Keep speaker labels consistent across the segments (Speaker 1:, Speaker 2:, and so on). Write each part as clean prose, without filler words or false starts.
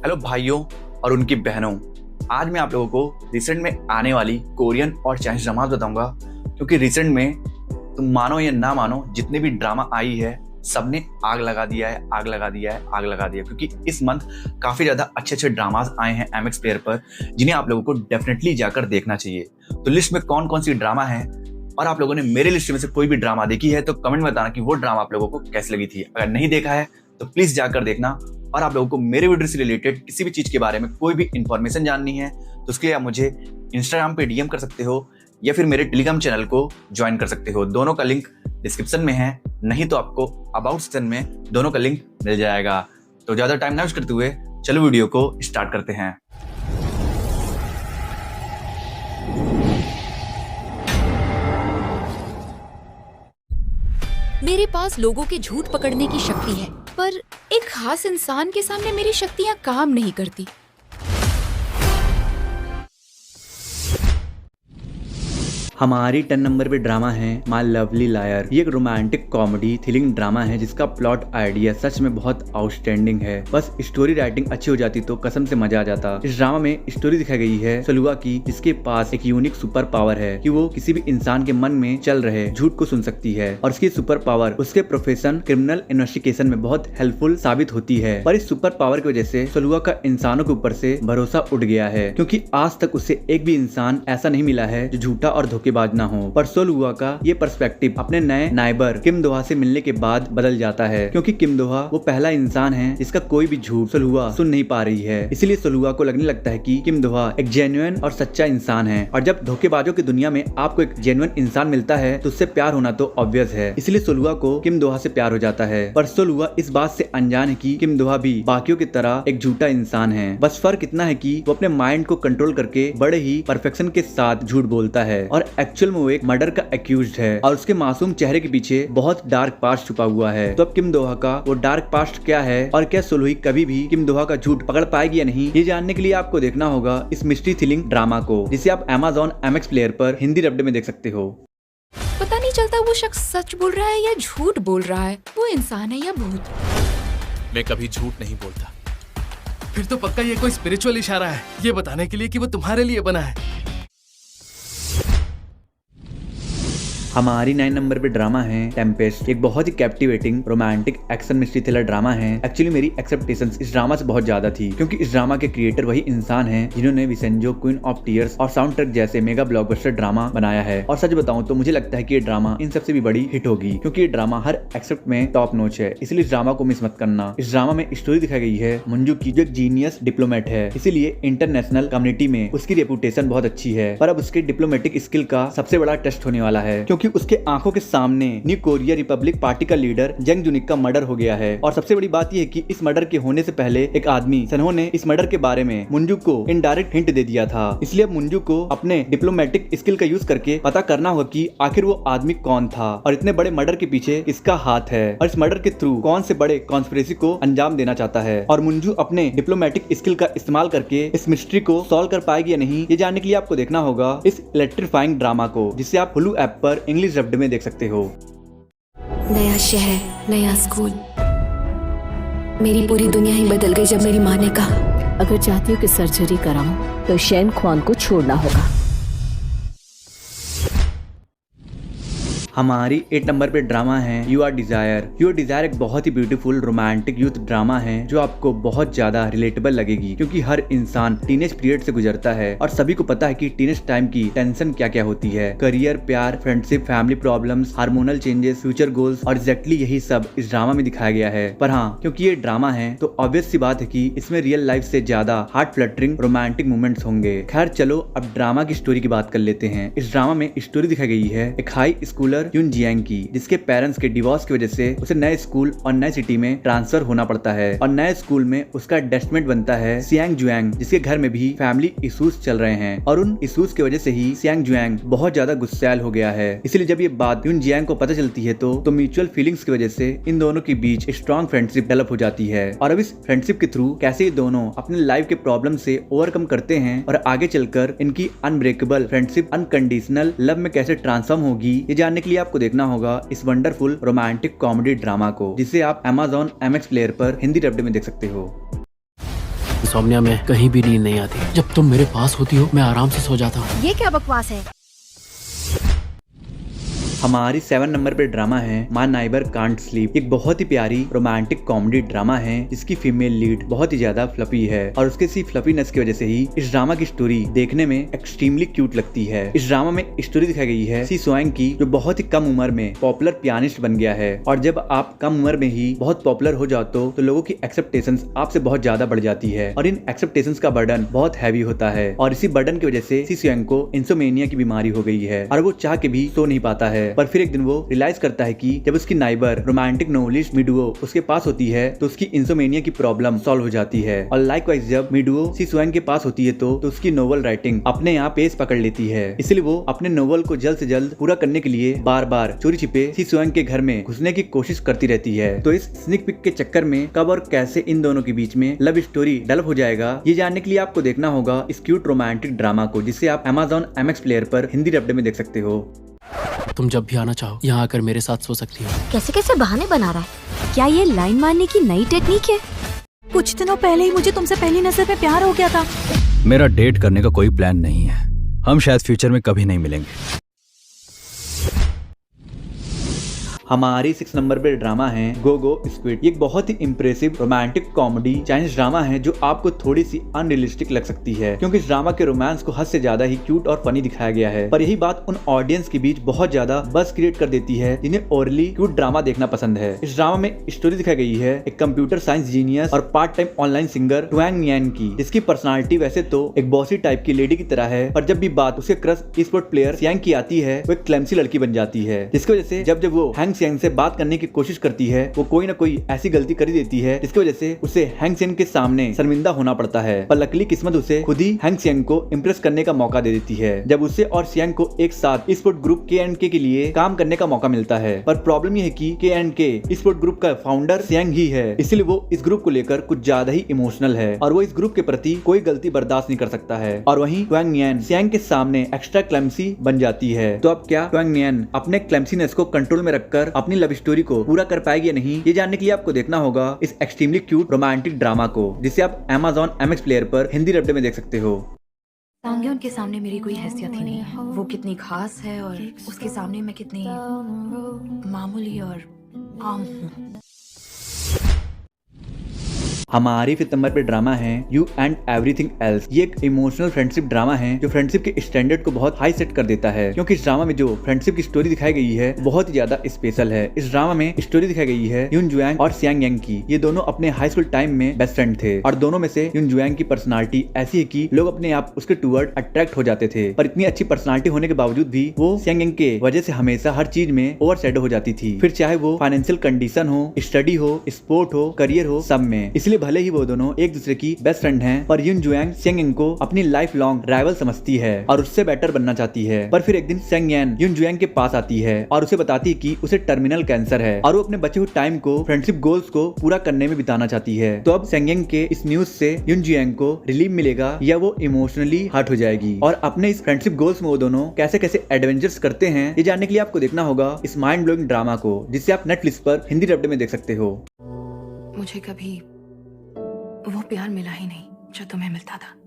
Speaker 1: Hello भाइयों और उनकी बहनों, आज मैं आप लोगों को रिसेंट में आने वाली कोरियन और चाइनीज ड्रामा बताऊंगा। क्योंकि रिसेंट में तुम मानो या ना मानो, जितने भी ड्रामा आई है सबने आग लगा दिया है, आग लगा दिया है, आग लगा दिया है। क्योंकि इस मंथ काफी ज्यादा अच्छे अच्छे ड्रामाज आए हैं MX प्लेयर पर, जिन्हें आप लोगों को डेफिनेटली जाकर देखना चाहिए। तो लिस्ट में कौन कौन सी ड्रामा है और आप लोगों ने मेरे लिस्ट में से कोई भी ड्रामा देखी है तो कमेंट में बताना कि वो ड्रामा आप लोगों को कैसी लगी थी। अगर नहीं देखा है तो प्लीज जाकर देखना। और आप लोगों को मेरे वीडियो से रिलेटेड किसी भी चीज के बारे में कोई भी इंफॉर्मेशन जाननी है तो उसके लिए आप मुझे इंस्टाग्राम पे DM कर सकते हो या फिर मेरे टेलीग्राम चैनल को ज्वाइन कर सकते हो। दोनों का लिंक डिस्क्रिप्शन में है, नहीं तो आपको अबाउट सेक्शन में दोनों का लिंक मिल जाएगा। तो ज्यादा टाइम ना वेस्ट करते हुए चलो वीडियो को स्टार्ट करते हैं।
Speaker 2: मेरे पास लोगों के झूठ पकड़ने की शक्ति है, पर एक खास इंसान के सामने मेरी शक्तियां काम नहीं करती।
Speaker 3: हमारी 10 नंबर पे ड्रामा है माय लवली लायर। ये एक रोमांटिक कॉमेडी थ्रिलिंग ड्रामा है जिसका प्लॉट आइडिया सच में बहुत आउटस्टैंडिंग है। बस स्टोरी राइटिंग अच्छी हो जाती तो कसम से मजा आ जाता। इस ड्रामा में स्टोरी दिखाई गई है सलुआ की, जिसके पास एक यूनिक सुपर पावर है कि वो किसी भी इंसान के मन में चल रहे झूठ को सुन सकती है। और इसकी सुपर पावर उसके प्रोफेशन क्रिमिनल इन्वेस्टिगेशन में बहुत हेल्पफुल साबित होती है। पर इस सुपर पावर की वजह से सलुआ का इंसानों के ऊपर से भरोसा उठ गया है, क्योंकि आज तक उसे एक भी इंसान ऐसा नहीं मिला है जो झूठा और धोखेबाज ना हो। पर सोलुआ का ये पर्सपेक्टिव अपने नए नाइबर किम दोहा से मिलने के बाद बदल जाता है, क्योंकि किम दोहा वो पहला इंसान है जिसका कोई भी झूठ सोलुआ सुन नहीं पा रही है। इसलिए सोलुआ को लगने लगता है कि किम दोहा एक जेन्युइन और सच्चा इंसान है। और जब धोखेबाजों की दुनिया में आपको एक जेन्युइन इंसान मिलता है तो उससे प्यार होना तो ऑब्वियस है। इसलिए सोलुआ को किम दोहा से प्यार हो जाता है। पर सोलुआ इस बात से अनजान है कि किम दोहा भी बाकियों की तरह एक झूठा इंसान है। बस फर्क इतना है कि वो अपने माइंड को कंट्रोल करके बड़े ही परफेक्शन के साथ झूठ बोलता है और एक्चुअल में वो एक मर्डर का एक्यूज्ड है और उसके मासूम चेहरे के पीछे बहुत डार्क पास्ट छुपा हुआ है। तो अब किम दोहा का वो डार्क पास्ट क्या है और क्या सोलुई कभी भी किम दोहा का झूठ पकड़ पाएगी या नहीं, ये जानने के लिए आपको देखना होगा इस मिस्ट्री थ्रिलिंग ड्रामा को, जिसे आप Amazon MX प्लेयर पर हिंदी डब्ड में देख सकते हो।
Speaker 2: पता नहीं चलता वो शख्स सच बोल रहा है या झूठ बोल रहा है, वो इंसान है या भूत।
Speaker 4: मैं कभी झूठ नहीं बोलता। फिर तो पक्का ये कोई स्पिरिचुअल इशारा है, ये बताने के लिए कि वो तुम्हारे लिए बना है।
Speaker 3: हमारी 9 नंबर पे ड्रामा है टेम्पेस्ट। एक बहुत ही captivating romantic action mystery thriller drama है। एक्चुअली मेरी एक्सपेक्टेशंस इस ड्रामा से बहुत ज्यादा थी, क्योंकि इस ड्रामा के क्रिएटर वही इंसान हैं जिन्होंने विसेंजो, क्वीन ऑफ टीयर्स और साउंड ट्रैक जैसे मेगा ब्लॉकबस्टर ड्रामा बनाया है। और सच बताऊं तो मुझे लगता है कि ये ड्रामा इन सबसे भी बड़ी हिट होगी, क्योंकि ये ड्रामा हर एक्सेप्ट में टॉप नॉच है। इसलिए इस ड्रामा को मिस मत करना। इस ड्रामा में स्टोरी दिखाई गई है मंजू की, जो एक जीनियस डिप्लोमेट है, इसीलिए इंटरनेशनल कम्युनिटी में उसकी रेपुटेशन बहुत अच्छी है। पर अब उसके डिप्लोमेटिक स्किल का सबसे बड़ा टेस्ट होने वाला है, क्योंकि उसके आंखों के सामने न्यू कोरिया रिपब्लिक पार्टी का लीडर जंग जुनिक का मर्डर हो गया है। और सबसे बड़ी बात यह है कि इस मर्डर के होने से पहले एक आदमी सनहो ने इस मर्डर के बारे में मुंजू को इनडायरेक्ट हिंट दे दिया था। इसलिए अब मुंजू को अपने डिप्लोमेटिक स्किल का यूज करके पता करना होगा कि आखिर वो आदमी कौन था और इतने बड़े मर्डर के पीछे किसका हाथ है, और इस मर्डर के थ्रू कौन से बड़े कॉन्स्पिरेसी को अंजाम देना चाहता है। और मुंजू अपने डिप्लोमेटिक स्किल का इस्तेमाल करके इस मिस्ट्री को सॉल्व कर पाएगी या नहीं, ये जानने के लिए आपको देखना होगा इस इलेक्ट्रीफाइंग ड्रामा को, जिसे आप हुलू ऐप पर इंग्लिश डब्ड में देख सकते हो।
Speaker 5: नया शहर, नया स्कूल, मेरी पूरी दुनिया ही बदल गई जब मेरी माँ ने कहा
Speaker 6: अगर चाहती हो कि सर्जरी कराऊं तो शेन ख्वान को छोड़ना होगा।
Speaker 3: हमारी 8 नंबर पे ड्रामा है you are desire. You are desire एक बहुत ही ब्यूटीफुल रोमांटिक यूथ ड्रामा है जो आपको बहुत ज्यादा रिलेटेबल लगेगी, क्योंकि हर इंसान टीनेज पीरियड से गुजरता है और सभी को पता है कि टीनेज टाइम की टेंशन क्या क्या होती है। करियर, प्यार, friendship, family problems, hormonal changes, future goals, और एग्जैक्टली यही सब इस ड्रामा में दिखाया गया है। पर हाँ, क्योंकि ये ड्रामा है तो ऑब्वियस सी बात है कि इसमें रियल लाइफ से ज्यादा हार्ट फ्लटरिंग रोमांटिक मोमेंट्स होंगे। खैर चलो अब ड्रामा की स्टोरी की बात कर लेते हैं। इस ड्रामा में स्टोरी दिखाई गई है एक हाई स्कूलर यून जियांग की, जिसके पेरेंट्स के डिवोर्स की वजह से उसे नए स्कूल और नए सिटी में ट्रांसफर होना पड़ता है। और नए स्कूल में उसका डेस्टमेट बनता है सियांग जुआंग, जिसके घर में भी फैमिली इश्यूज चल रहे हैं। और उन इश्यूज की वजह से ही सियांग जुआंग बहुत ज्यादा गुस्सैल हो गया है। इसलिए जब ये बात यून जियांग को पता चलती है तो म्यूचुअल फीलिंग्स की वजह से इन दोनों के बीच स्ट्रॉन्ग फ्रेंडशिप डेवलप हो जाती है। और अब इस फ्रेंडशिप के थ्रू कैसे ये दोनों अपने लाइफ के प्रॉब्लम से ओवरकम करते हैं और आगे चलकर इनकी अनब्रेकेबल फ्रेंडशिप अनकंडीशनल लव में कैसे ट्रांसफॉर्म होगी, ये जानने के लिए आपको देखना होगा इस वंडरफुल रोमांटिक कॉमेडी ड्रामा को, जिसे आप Amazon MX प्लेयर पर हिंदी डब्ड में देख सकते हो।
Speaker 7: इंसोम्निया में कहीं भी नींद नहीं आती। जब तुम मेरे पास होती हो मैं आराम से सो जाता हूँ।
Speaker 2: ये क्या बकवास है?
Speaker 3: हमारी 7 नंबर पे ड्रामा है माय नाइबर कांट स्लीप। एक बहुत ही प्यारी रोमांटिक कॉमेडी ड्रामा है जिसकी फीमेल लीड बहुत ही ज्यादा फ्लफी है और उसके इसी फ्लफीनेस की वजह से ही इस ड्रामा की स्टोरी देखने में एक्सट्रीमली क्यूट लगती है। इस ड्रामा में स्टोरी दिखाई गई है सी सोएंग की, जो बहुत ही कम उम्र में पॉपुलर पियानिस्ट बन गया है और जब आप कम उम्र में ही बहुत पॉपुलर हो जाते हो तो लोगों की एक्सेप्टेशंस आपसे बहुत ज्यादा बढ़ जाती है और इन एक्सेप्टेशंस का बर्डन बहुत हैवी होता है और इसी बर्डन की वजह से सी सोएंग को इंसोमेनिया की बीमारी हो गई है और वो चाह के भी सो नहीं पाता है। पर फिर एक दिन वो रियलाइज करता है कि जब उसकी नाइबर रोमांटिक नोवेलिस्ट मिडुओ उसके पास होती है तो उसकी इंसोमेनिया की प्रॉब्लम सॉल्व हो जाती है और लाइकवाइज जब मिडुओ सी सोएंग के पास होती है तो उसकी नोवेल राइटिंग अपने आप पेस पकड़ लेती है। इसलिए वो अपने नोवेल को जल्द से जल्द पूरा करने के लिए बार बार चोरी छिपे सी सोएंग के घर में घुसने की कोशिश करती रहती है। तो इस स्निक पिक के चक्कर में कब और कैसे इन दोनों के बीच में लव स्टोरी डेवलप हो जाएगा, ये जानने के लिए आपको देखना होगा इस क्यूट रोमांटिक ड्रामा को, जिसे आप Amazon MX प्लेयर पर हिंदी डब्ड में देख सकते हो।
Speaker 7: तुम जब भी आना चाहो यहाँ आकर मेरे साथ सो सकती हो।
Speaker 8: कैसे कैसे बहाने बना रहा है? क्या ये लाइन मारने की नई टेक्निक है? कुछ दिनों पहले ही मुझे तुमसे पहली नजर पे प्यार हो गया था।
Speaker 9: मेरा डेट करने का कोई प्लान नहीं है, हम शायद फ्यूचर में कभी नहीं मिलेंगे।
Speaker 3: हमारी 6 नंबर पे ड्रामा है गो गो स्क्विड। ये एक बहुत ही impressive romantic comedy Chinese drama है जो आपको थोड़ी सी अनरियलिस्टिक लग सकती है क्योंकि इस ड्रामा के रोमांस को हद से ज्यादा ही क्यूट और फनी दिखाया गया है। पर यही बात उन ऑडियंस के बीच बहुत ज्यादा बस क्रिएट कर देती है जिन्हें ओरली क्यूट ड्रामा देखना पसंद है। इस ड्रामा में स्टोरी दिखाई गई है एक कंप्यूटर साइंस जीनियस और पार्ट टाइम ऑनलाइन सिंगर ट्वांग नियन की, जिसकी पर्सनालिटी वैसे तो एक बॉसी टाइप की लेडी की तरह है पर जब भी बात उसके क्रश ई-स्पोर्ट प्लेयर सियांग की आती है वो एक क्लेमसी लड़की बन जाती है, जिसकी वजह से जब वो हैंग सियांग से बात करने की कोशिश करती है वो कोई ना कोई ऐसी गलती कर ही देती है जिसकी वजह से उसे हैंग सियांग के सामने शर्मिंदा होना पड़ता है। पर लकीली किस्मत उसे खुद ही हैंग सियांग को इम्प्रेस करने का मौका दे देती है जब उसे और सियांग को एक साथ ई-स्पोर्ट ग्रुप K&K के लिए काम करने का मौका मिलता है। पर प्रॉब्लम यह है कि K&K ई-स्पोर्ट ग्रुप का फाउंडर सियांग ही है, इसलिए वो इस ग्रुप को लेकर कुछ ज्यादा ही इमोशनल है और वो इस ग्रुप के प्रति कोई गलती बर्दाश्त नहीं कर सकता है। और वहीं ट्वांग नियन सियांग के सामने एक्स्ट्रा क्लेमसी बन जाती है। तो अब क्या ट्वांग नियन अपने क्लेमसीनेस को कंट्रोल में रखकर अपनी लव स्टोरी को पूरा कर पाएगी या नहीं, ये जानने के लिए आपको देखना होगा इस एक्सट्रीमली क्यूट रोमांटिक ड्रामा को, जिसे आप Amazon MX प्लेयर पर हिंदी डब्ड में देख सकते हो।
Speaker 2: सांग्योन के सामने मेरी कोई हैसियत ही नहीं है। वो कितनी खास है और उसके सामने मैं कितनी मामूली और आम हूँ।
Speaker 3: हमारी 5 नंबर पे ड्रामा है यू एंड एवरीथिंग एल्स। ये एक इमोशनल फ्रेंडशिप ड्रामा है जो फ्रेंडशिप के स्टैंडर्ड को बहुत हाई सेट कर देता है क्योंकि इस ड्रामा में जो फ्रेंडशिप की स्टोरी दिखाई गई है बहुत ही ज्यादा स्पेशल है। इस ड्रामा में स्टोरी दिखाई गई है युन जुआंग और सियांग यांग की। ये दोनों अपने हाई स्कूल टाइम में बेस्ट फ्रेंड थे और दोनों में से युन जुआंग की पर्सनालिटी ऐसी है कि लोग अपने आप उसके टूवर्ड अट्रैक्ट हो जाते थे, पर इतनी अच्छी पर्सनालिटी होने के बावजूद भी वो सियांग यांग के वजह से हमेशा हर चीज में ओवर शैडो हो जाती थी, फिर चाहे वो फाइनेंशियल कंडीशन हो, स्टडी हो, स्पोर्ट हो, करियर हो, सब में। इसलिए भले ही वो दोनों एक दूसरे की बेस्ट फ्रेंड हैं, पर युन जुआंग सियांग यांग को अपनी लाइफ लॉन्ग राइवल समझती है और उससे बेटर बनना चाहती है। पर फिर एक दिन सियांग यांग युन जुआंग के पास आती है और उसे बताती है कि उसे टर्मिनल कैंसर है और वो अपने बचे हुए टाइम को फ्रेंडशिप गोल्स को पूरा करने में बिताना चाहती है। तो अब सियांग यांग के इस न्यूज से युन जुआंग को रिलीफ मिलेगा या वो इमोशनली हर्ट हो जाएगी और अपने इस फ्रेंडशिप गोल्स में वो दोनों कैसे कैसे एडवेंचर्स करते हैं, ये जानने के लिए आपको देखना होगा इस माइंड ब्लोइंग ड्रामा को, जिसे आप नेटफ्लिक्स पर हिंदी डब्ड में देख सकते हो।
Speaker 2: मुझे कभी वो प्यार मिला ही नहीं जो तुम्हें मिलता था।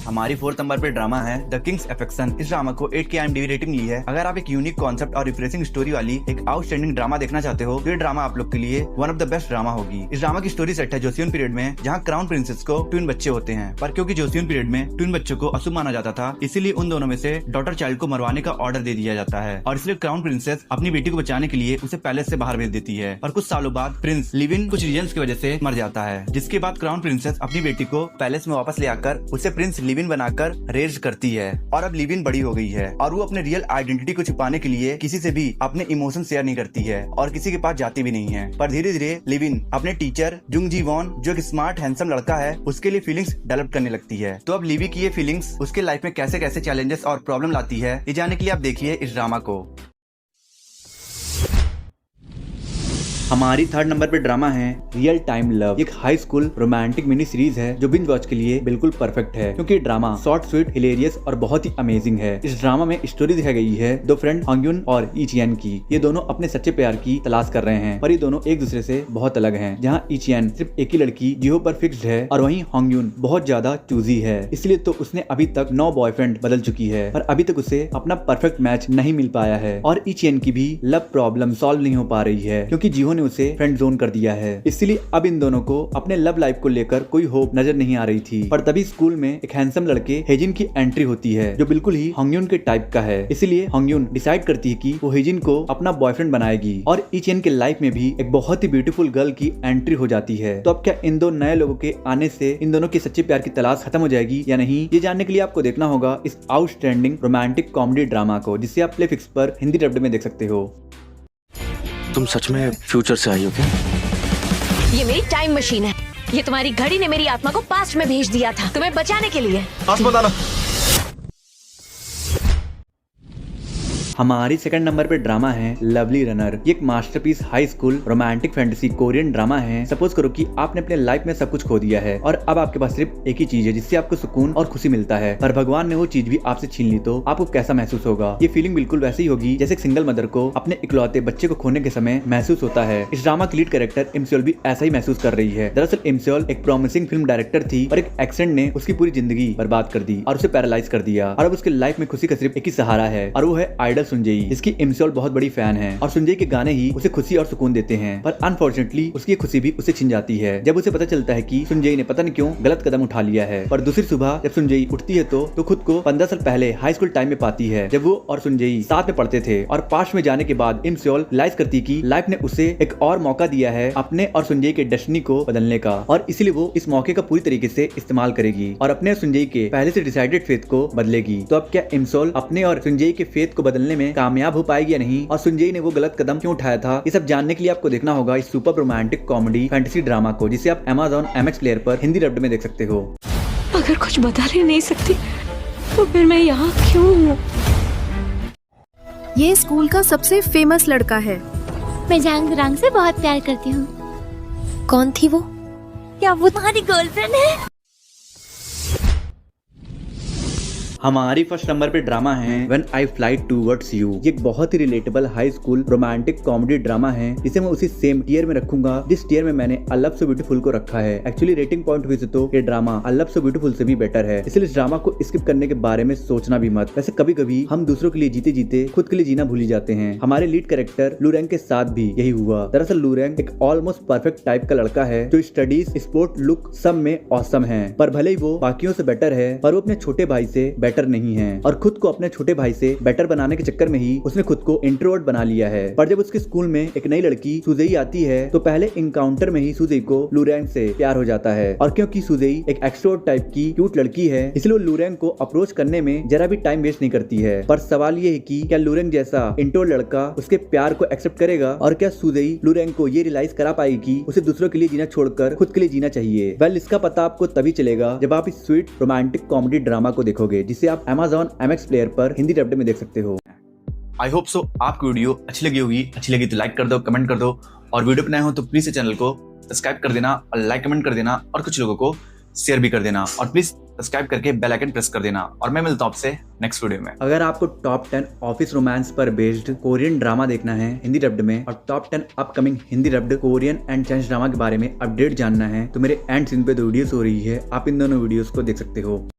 Speaker 1: हमारी 4th नंबर पे ड्रामा है द किंग्स अफेक्शन। इस ड्रामा को 8 की IMDb रेटिंग मिली है। अगर आप एक यूनिक कॉन्सेप्ट और रिफ्रेशिंग स्टोरी वाली एक आउटस्टैंडिंग ड्रामा देखना चाहते हो तो ये ड्रामा आप लोग के लिए one of the best drama होगी। इस ड्रामा की स्टोरी सेट है जोसियन पीरियड में, जहाँ क्राउन प्रिंसेस को ट्विन बच्चे होते हैं, पर क्योंकि जोसियन पीरियड में ट्विन बच्चों को अशुभ माना जाता था, इसीलिए उन दोनों में से डॉटर चाइल्ड को मरवाने का ऑर्डर दे दिया जाता है और इसलिए क्राउन प्रिंसेस अपनी बेटी को बचाने के लिए उसे पैलेस से बाहर भेज देती है। और कुछ सालों बाद प्रिंस लिविन कुछ रीजंस की वजह से मर जाता है, जिसके बाद क्राउन प्रिंसेस अपनी बेटी को पैलेस में वापस ले आकर उसे प्रिंस लिविन बनाकर रेज करती है। और अब लिविन बड़ी हो गई है और वो अपने रियल आइडेंटिटी को छुपाने के लिए किसी से भी अपने इमोशन शेयर नहीं करती है और किसी के पास जाती भी नहीं है। पर धीरे धीरे लिविन अपने टीचर जुंग जी वॉन, जो एक स्मार्ट हैंडसम लड़का है, उसके लिए फीलिंग्स डेवलप करने लगती है। तो अब लिवी की ये फीलिंग्स उसके लाइफ में कैसे कैसे चैलेंजेस और प्रॉब्लम लाती है, ये जानने के लिए आप देखिए इस ड्रामा को।
Speaker 3: हमारी थर्ड नंबर पे ड्रामा है रियल टाइम लव। एक high school romantic mini series है जो बिंज वॉच के लिए बिल्कुल परफेक्ट है, क्योंकि ड्रामा शॉर्ट, स्वीट, हिलेरियस और बहुत ही अमेजिंग है। इस ड्रामा में स्टोरी दिखाई गई है दो फ्रेंड हॉन्गयुन और इचियन की। ये दोनों अपने सच्चे प्यार की तलाश कर रहे हैं, पर ये दोनों एक दूसरे से बहुत अलग हैं। जहाँ इचियन सिर्फ एक ही लड़की जिहो पर फिक्स्ड है और वहीं हॉन्गयुन बहुत ज्यादा चूजी है, इसलिए तो उसने अभी तक 9 बॉयफ्रेंड बदल चुकी है, पर अभी तक उसे अपना परफेक्ट मैच नहीं मिल पाया है। और इचियन की भी लव प्रॉब्लम सॉल्व नहीं हो पा रही है, क्योंकि जिहो ने उसे फ्रेंड जोन कर दिया है। इसलिए अब इन दोनों को अपने लव लाइफ को लेकर कोई होप नजर नहीं आ रही थी। पर तभी स्कूल में एक हैंडसम लड़के हेजिन की एंट्री होती है, जो बिल्कुल ही हॉन्गयुन के टाइप का है। इसलिए हॉन्गयुन डिसाइड करती है कि वो हेजिन को अपना बॉयफ्रेंड बनाएगी और इचियन के लाइफ में भी एक बहुत ही ब्यूटीफुल गर्ल की एंट्री हो जाती है। तो अब क्या इन दो नए लोगों के आने से इन दोनों के सच्चे प्यार की तलाश खत्म हो जाएगी या नहीं, ये जानने के लिए आपको देखना होगा इस आउटस्टैंडिंग रोमांटिक कॉमेडी ड्रामा को, जिसे आप प्लेफिक्स पर हिंदी डब्ड में देख सकते हो।
Speaker 7: तुम सच में फ्यूचर से आई हो क्या?
Speaker 8: ये मेरी टाइम मशीन है। ये तुम्हारी घड़ी ने मेरी आत्मा को पास्ट में भेज दिया था, तुम्हें बचाने के लिए।
Speaker 3: हमारी सेकंड नंबर पे ड्रामा है लवली रनर। ये एक masterpiece high school romantic fantasy Korean drama है। सपोज करो कि आपने अपने लाइफ में सब कुछ खो दिया है और अब आपके पास सिर्फ एक ही चीज है जिससे आपको सुकून और खुशी मिलता है, पर भगवान ने वो चीज भी आपसे छीन ली, तो आपको कैसा महसूस होगा? ये फीलिंग बिल्कुल वैसे ही होगी जैसे एक सिंगल मदर को अपने इकलौते बच्चे को खोने के समय महसूस होता है। इस ड्रामा की लीड कैरेक्टर इमसेओल भी ऐसा ही महसूस कर रही है। दरअसल इमसेओल एक प्रॉमिसिंग फिल्म डायरेक्टर थी और एक एक्सीडेंट ने उसकी पूरी जिंदगी बर्बाद कर दी और उसे पैरालाइज कर दिया, और अब उसके लाइफ में खुशी का सिर्फ एक ही सहारा है, और वो है आइडल सुंजई, जिसकी इमसेओल बहुत बड़ी फैन है। और सुंजई के गाने ही उसे खुशी और सुकून देते हैं, पर अनफॉर्चुनेटली उसकी खुशी भी उसे छिन जाती है जब उसे पता चलता है कि सुंजई ने पता नहीं क्यों गलत कदम उठा लिया है। पर दूसरी सुबह जब सुंजई उठती है तो खुद को 15 साल पहले हाई स्कूल टाइम में पाती है, जब वो और सुंजई साथ में पढ़ते थे। और पास्ट में जाने के बाद इमसेओल रियलाइज करती कि लाइफ ने उसे एक और मौका दिया है अपने और सुंजई के डेस्टिनी को बदलने का, और इसलिए वो इस मौके का पूरी तरीके से इस्तेमाल करेगी और अपने और सुंजई के पहले से डिसाइडेड फेथ को बदलेगी। तो अब क्या इमसेओल अपने और सुंजई के फेथ को बदलने में कामयाब हो पाएगी या नहीं, और सुंजई ने वो गलत कदम क्यों उठाया था, ये सब जानने के लिए आपको देखना होगा इस super romantic comedy fantasy drama को, जिसे आप Amazon MX प्लेयर पर हिंदी डब्ड में देख सकते हो।
Speaker 5: अगर कुछ बता नहीं सकती तो फिर मैं यहाँ क्यों हूँ?
Speaker 8: ये स्कूल का सबसे फेमस लड़का है।
Speaker 5: मैं जांग रंग से बहुत प्यार करती हूँ। कौन थी वो? क्या वो तुम्हारी गर्लफ्रेंड है?
Speaker 3: हमारी फर्स्ट नंबर पे ड्रामा है When I Fly Towards You। ये एक बहुत ही relatable high school romantic comedy drama है, जिसे मैं उसी सेम टियर में रखूंगा जिस टियर में मैंने I Love So Beautiful को रखा है। एक्चुअली रेटिंग पॉइंट हुई से तो ये drama I Love So Beautiful से भी बेटर है, इसलिए इस ड्रामा को स्किप करने के बारे में सोचना भी मत। वैसे कभी कभी हम दूसरों के लिए जीते जीते खुद के लिए जीना भूल जाते हैं। हमारे लीड कैरेक्टर लूरेंग के साथ भी यही हुआ। दरअसल लूरेंग एक ऑलमोस्ट परफेक्ट टाइप का लड़का है जो स्टडीज, स्पोर्ट, लुक सब में ऑसम है, पर भले ही वो बाकियों से बेटर है, पर वो अपने छोटे भाई से बेटर नहीं है, और खुद को अपने छोटे भाई से बेटर बनाने के चक्कर में ही उसने खुद को इंट्रोवर्ट बना लिया है। पर जब उसके स्कूल में एक नई लड़की सुजई आती है तो पहले इनकाउंटर में ही सुजई को लूरेंग से प्यार हो जाता है, और क्योंकि सुजई एक एक्सट्रोवर्ट टाइप की क्यूट लड़की है, इसलिए वो लूरेंग को अप्रोच करने में जरा भी टाइम वेस्ट नहीं करती है। पर सवाल ये है कि क्या लूरेंग जैसा इंट्रोवर्ट लड़का उसके प्यार को एक्सेप्ट करेगा, और क्या सुजई लूरेंग को ये रियलाइज करा पाएगी कि उसे दूसरों के लिए जीना छोड़कर खुद के लिए जीना चाहिए? वेल, इसका पता आपको तभी चलेगा जब आप इस स्वीट रोमांटिक कॉमेडी ड्रामा को देखोगे, जिसे आप Amazon MX प्लेयर पर हिंदी डब्ड में देख सकते हो।
Speaker 1: आई होप सो आपको वीडियो अच्छी लगी तो लाइक कर दो, कमेंट कर दो, और वीडियो बनाए हो तो प्लीज चैनल को सब्सक्राइब कर देना और लाइक कमेंट कर देना, और कुछ लोगों को शेयर भी कर देना, और प्लीज सब्सक्राइब करके बेल आइकन प्रेस कर देना। और मैं मिलता हूं आपसे नेक्स्ट वीडियो में।
Speaker 3: अगर आपको टॉप 10 ऑफिस रोमांस पर बेस्ड कोरियन ड्रामा देखना है हिंदी डब्ड में, और top 10 upcoming Hindi dubbed Korean and Chinese drama के बारे में अपडेट जानना है, तो मेरे एंड सीन पे 2 वीडियोस हो रही है, आप इन दोनों वीडियोस को देख सकते हो।